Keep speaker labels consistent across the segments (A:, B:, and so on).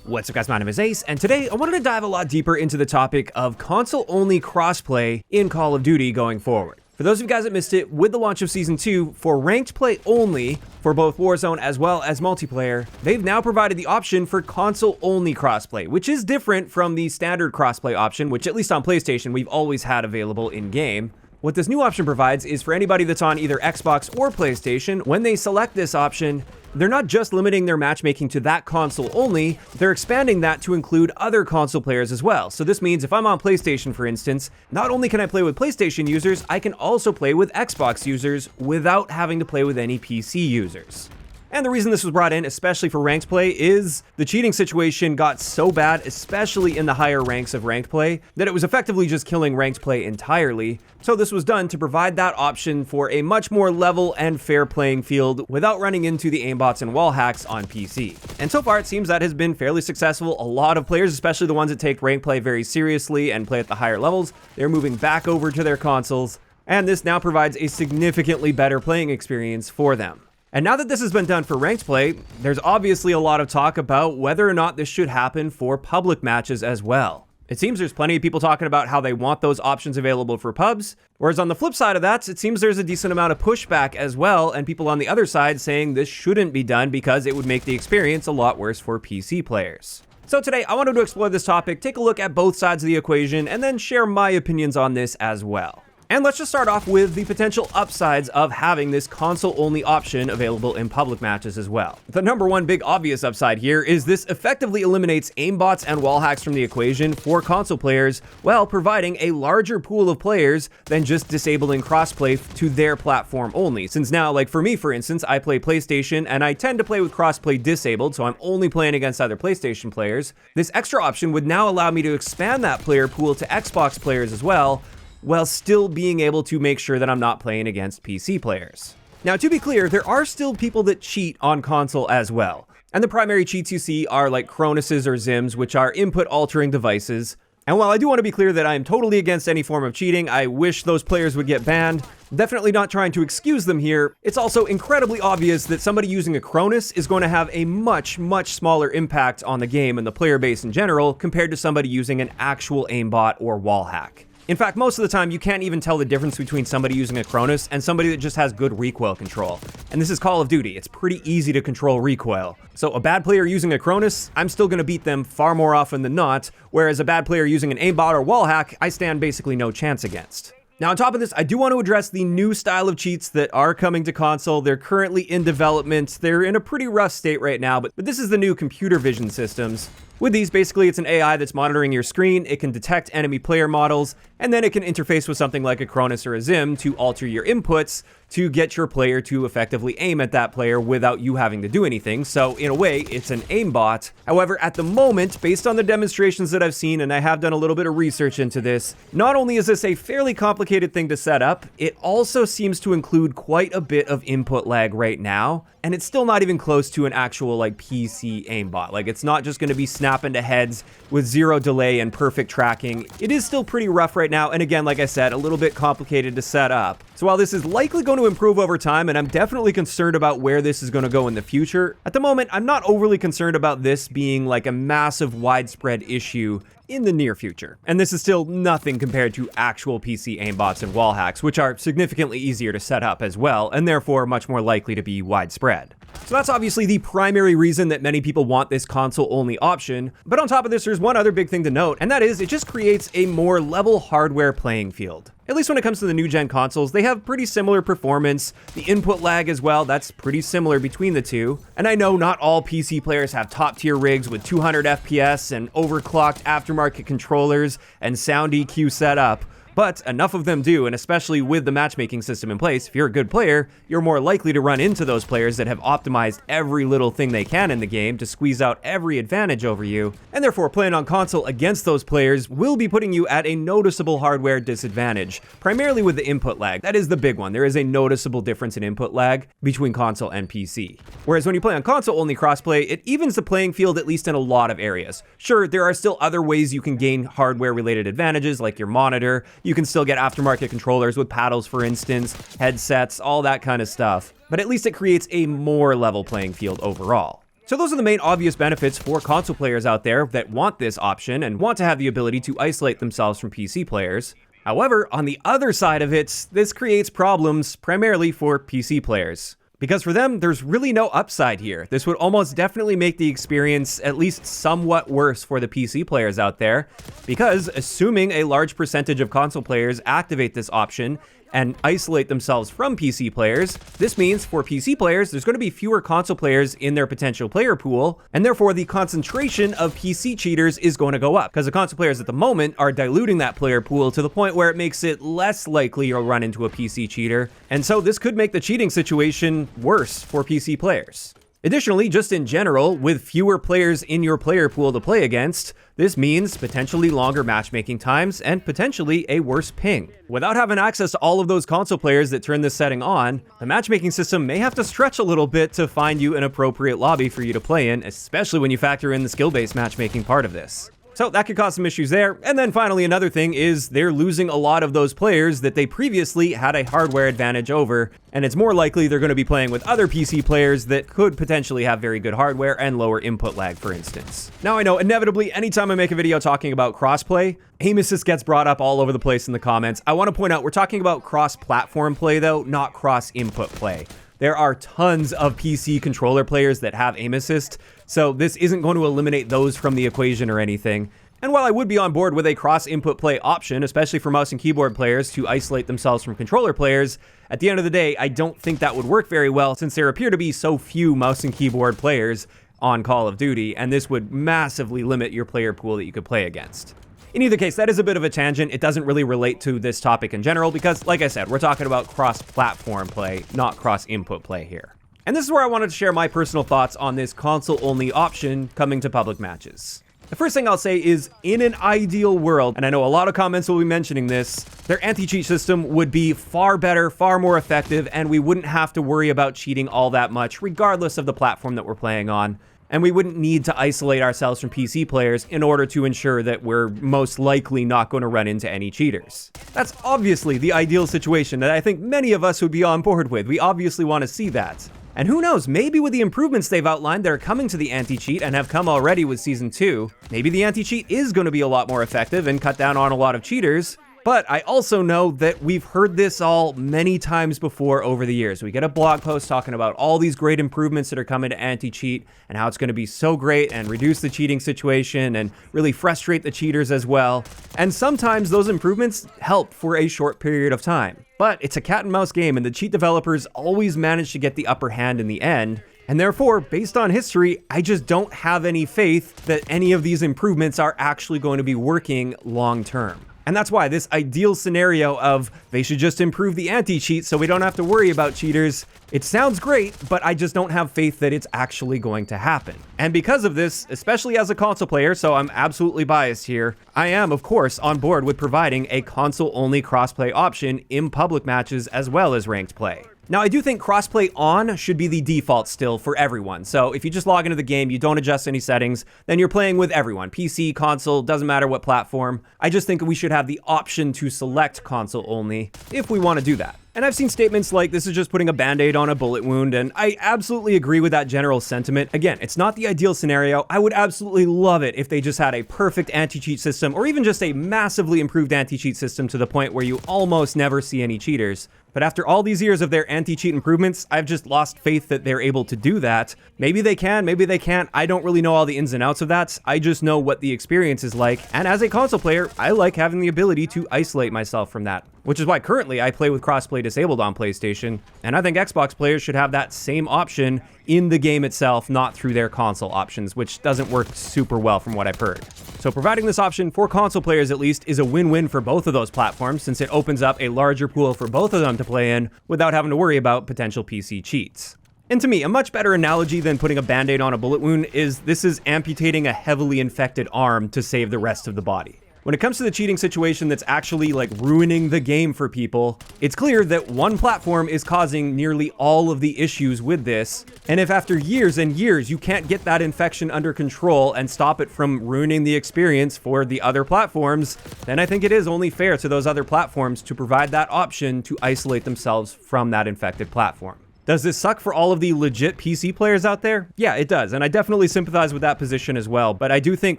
A: What's up guys, my name is Ace, and today I wanted to dive a lot deeper into the topic of console-only crossplay in Call of Duty going forward. For those of you guys that missed it, with the launch of Season 2, for ranked play only, for both Warzone as well as multiplayer, they've now provided the option for console-only crossplay, which is different from the standard crossplay option, which at least on PlayStation we've always had available in-game. What this new option provides is for anybody that's on either Xbox or PlayStation, when they select this option, they're not just limiting their matchmaking to that console only, they're expanding that to include other console players as well. So this means if I'm on PlayStation, for instance, not only can I play with PlayStation users, I can also play with Xbox users without having to play with any PC users. And the reason this was brought in, especially for ranked play, is the cheating situation got so bad, especially in the higher ranks of ranked play, that it was effectively just killing ranked play entirely. So this was done to provide that option for a much more level and fair playing field without running into the aimbots and wall hacks on PC. And so far it seems that has been fairly successful. A lot of players, especially the ones that take ranked play very seriously and play at the higher levels, they're moving back over to their consoles, and this now provides a significantly better playing experience for them. And now that this has been done for ranked play, there's obviously a lot of talk about whether or not this should happen for public matches as well. It seems there's plenty of people talking about how they want those options available for pubs, whereas on the flip side of that, it seems there's a decent amount of pushback as well, and people on the other side saying this shouldn't be done because it would make the experience a lot worse for PC players. So today, I wanted to explore this topic, take a look at both sides of the equation, and then share my opinions on this as well. And let's just start off with the potential upsides of having this console-only option available in public matches as well. The number one big obvious upside here is this effectively eliminates aimbots and wall hacks from the equation for console players, while providing a larger pool of players than just disabling crossplay to their platform only. Since now, like for me for instance, I play PlayStation and I tend to play with crossplay disabled, so I'm only playing against other PlayStation players. This extra option would now allow me to expand that player pool to Xbox players as well, while still being able to make sure that I'm not playing against PC players. Now, to be clear, there are still people that cheat on console as well. And the primary cheats you see are like Cronus's or Zims, which are input altering devices. And while I do want to be clear that I am totally against any form of cheating, I wish those players would get banned. Definitely not trying to excuse them here. It's also incredibly obvious that somebody using a Cronus is going to have a much smaller impact on the game and the player base in general compared to somebody using an actual aimbot or wall hack. In fact, most of the time, you can't even tell the difference between somebody using a Cronus and somebody that just has good recoil control. And this is Call of Duty. It's pretty easy to control recoil. So a bad player using a Cronus, I'm still going to beat them far more often than not, whereas a bad player using an aimbot or wall hack, I stand basically no chance against. Now, on top of this, I do want to address the new style of cheats that are coming to console. They're currently in development. They're in a pretty rough state right now, but this is the new computer vision systems. With these, basically, it's an AI that's monitoring your screen. It can detect enemy player models, and then it can interface with something like a Cronus or a Zim to alter your inputs to get your player to effectively aim at that player without you having to do anything. So in a way, it's an aimbot. However, at the moment, based on the demonstrations that I've seen, and I have done a little bit of research into this, not only is this a fairly complicated thing to set up, it also seems to include quite a bit of input lag right now. And it's still not even close to an actual like PC aimbot. Like it's not just going to be snapping to heads with zero delay and perfect tracking. It is still pretty rough right now. And again, like I said, a little bit complicated to set up. So while this is likely going to improve over time, and I'm definitely concerned about where this is going to go in the future, at the moment, I'm not overly concerned about this being like a massive widespread issue in the near future. And this is still nothing compared to actual PC aimbots and wall hacks, which are significantly easier to set up as well, and therefore much more likely to be widespread. So that's obviously the primary reason that many people want this console-only option, but on top of this, there's one other big thing to note, and that is it just creates a more level hardware playing field. At least when it comes to the new-gen consoles, they have pretty similar performance. The input lag as well, that's pretty similar between the two. And I know not all PC players have top-tier rigs with 200 FPS and overclocked aftermarket controllers and sound EQ set up, but enough of them do, and especially with the matchmaking system in place, if you're a good player, you're more likely to run into those players that have optimized every little thing they can in the game to squeeze out every advantage over you, and therefore playing on console against those players will be putting you at a noticeable hardware disadvantage, primarily with the input lag. That is the big one. There is a noticeable difference in input lag between console and PC. Whereas when you play on console-only crossplay, it evens the playing field at least in a lot of areas. Sure, there are still other ways you can gain hardware-related advantages, like your monitor. You can still get aftermarket controllers with paddles, for instance, headsets, all that kind of stuff. But at least it creates a more level playing field overall. So those are the main obvious benefits for console players out there that want this option and want to have the ability to isolate themselves from PC players. However, on the other side of it, this creates problems primarily for PC players. Because for them, there's really no upside here. This would almost definitely make the experience at least somewhat worse for the PC players out there, because assuming a large percentage of console players activate this option and isolate themselves from PC players, this means for PC players, there's going to be fewer console players in their potential player pool, and therefore the concentration of PC cheaters is going to go up, because the console players at the moment are diluting that player pool to the point where it makes it less likely you'll run into a PC cheater, and so this could make the cheating situation worse for PC players. Additionally, just in general, with fewer players in your player pool to play against, this means potentially longer matchmaking times and potentially a worse ping. Without having access to all of those console players that turn this setting on, the matchmaking system may have to stretch a little bit to find you an appropriate lobby for you to play in, especially when you factor in the skill-based matchmaking part of this. So that could cause some issues there. And then finally, another thing is they're losing a lot of those players that they previously had a hardware advantage over, and it's more likely they're going to be playing with other PC players that could potentially have very good hardware and lower input lag, for instance. Now, I know inevitably, anytime I make a video talking about crossplay, aim assist gets brought up all over the place in the comments. I want to point out we're talking about cross-platform play though, not cross-input play. There are tons of PC controller players that have aim assist, so this isn't going to eliminate those from the equation or anything. And while I would be on board with a cross-input play option, especially for mouse and keyboard players to isolate themselves from controller players, at the end of the day, I don't think that would work very well since there appear to be so few mouse and keyboard players on Call of Duty, and this would massively limit your player pool that you could play against. In either case, that is a bit of a tangent. It doesn't really relate to this topic in general because, like I said, we're talking about cross-platform play, not cross-input play here. And this is where I wanted to share my personal thoughts on this console-only option coming to public matches. The first thing I'll say is, in an ideal world, and I know a lot of comments will be mentioning this, their anti-cheat system would be far better, far more effective, and we wouldn't have to worry about cheating all that much, regardless of the platform that we're playing on. And we wouldn't need to isolate ourselves from PC players in order to ensure that we're most likely not going to run into any cheaters. That's obviously the ideal situation that I think many of us would be on board with. We obviously want to see that. And who knows, maybe with the improvements they've outlined that are coming to the anti-cheat and have come already with Season 2, maybe the anti-cheat is going to be a lot more effective and cut down on a lot of cheaters. But I also know that we've heard this all many times before over the years. We get a blog post talking about all these great improvements that are coming to anti-cheat and how it's going to be so great and reduce the cheating situation and really frustrate the cheaters as well. And sometimes those improvements help for a short period of time. But it's a cat and mouse game, and the cheat developers always manage to get the upper hand in the end. And therefore, based on history, I just don't have any faith that any of these improvements are actually going to be working long term. And that's why this ideal scenario of they should just improve the anti-cheat so we don't have to worry about cheaters, it sounds great, but I just don't have faith that it's actually going to happen. And because of this, especially as a console player, so I'm absolutely biased here, I am, of course, on board with providing a console-only crossplay option in public matches as well as ranked play. Now, I do think crossplay on should be the default still for everyone. So if you just log into the game, you don't adjust any settings, then you're playing with everyone. PC, console, doesn't matter what platform. I just think we should have the option to select console only if we want to do that. And I've seen statements like this is just putting a band-aid on a bullet wound, and I absolutely agree with that general sentiment. Again, it's not the ideal scenario. I would absolutely love it if they just had a perfect anti-cheat system, or even just a massively improved anti-cheat system to the point where you almost never see any cheaters. But after all these years of their anti-cheat improvements, I've just lost faith that they're able to do that. Maybe they can, maybe they can't. I don't really know all the ins and outs of that. I just know what the experience is like. And as a console player, I like having the ability to isolate myself from that, which is why currently I play with crossplay disabled on PlayStation. And I think Xbox players should have that same option in the game itself, not through their console options, which doesn't work super well from what I've heard. So providing this option for console players at least is a win-win for both of those platforms, since it opens up a larger pool for both of them to play in without having to worry about potential PC cheats. And to me, a much better analogy than putting a band-aid on a bullet wound is this is amputating a heavily infected arm to save the rest of the body. When it comes to the cheating situation that's actually like ruining the game for people, it's clear that one platform is causing nearly all of the issues with this. And if after years and years you can't get that infection under control and stop it from ruining the experience for the other platforms, then I think it is only fair to those other platforms to provide that option to isolate themselves from that infected platform. Does this suck for all of the legit PC players out there? Yeah, it does, and I definitely sympathize with that position as well, but I do think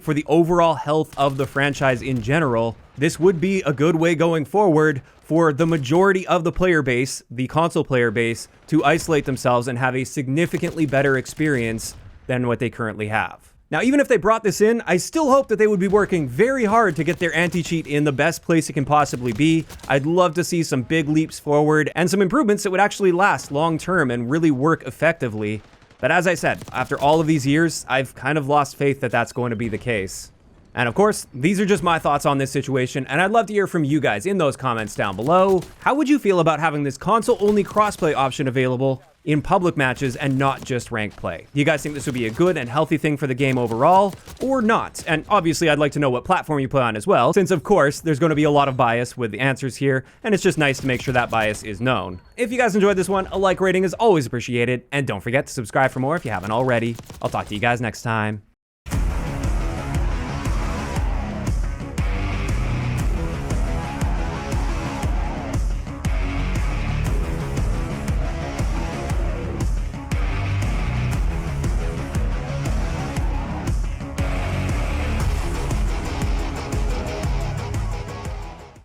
A: for the overall health of the franchise in general, this would be a good way going forward for the majority of the player base, the console player base, to isolate themselves and have a significantly better experience than what they currently have. Now, even if they brought this in, I still hope that they would be working very hard to get their anti-cheat in the best place it can possibly be. I'd love to see some big leaps forward and some improvements that would actually last long-term and really work effectively. But as I said, after all of these years, I've kind of lost faith that that's going to be the case. And of course, these are just my thoughts on this situation, and I'd love to hear from you guys in those comments down below. How would you feel about having this console-only crossplay option available in public matches and not just ranked play? Do you guys think this would be a good and healthy thing for the game overall, or not? And obviously, I'd like to know what platform you play on as well, since of course, there's going to be a lot of bias with the answers here, and it's just nice to make sure that bias is known. If you guys enjoyed this one, a like rating is always appreciated, and don't forget to subscribe for more if you haven't already. I'll talk to you guys next time.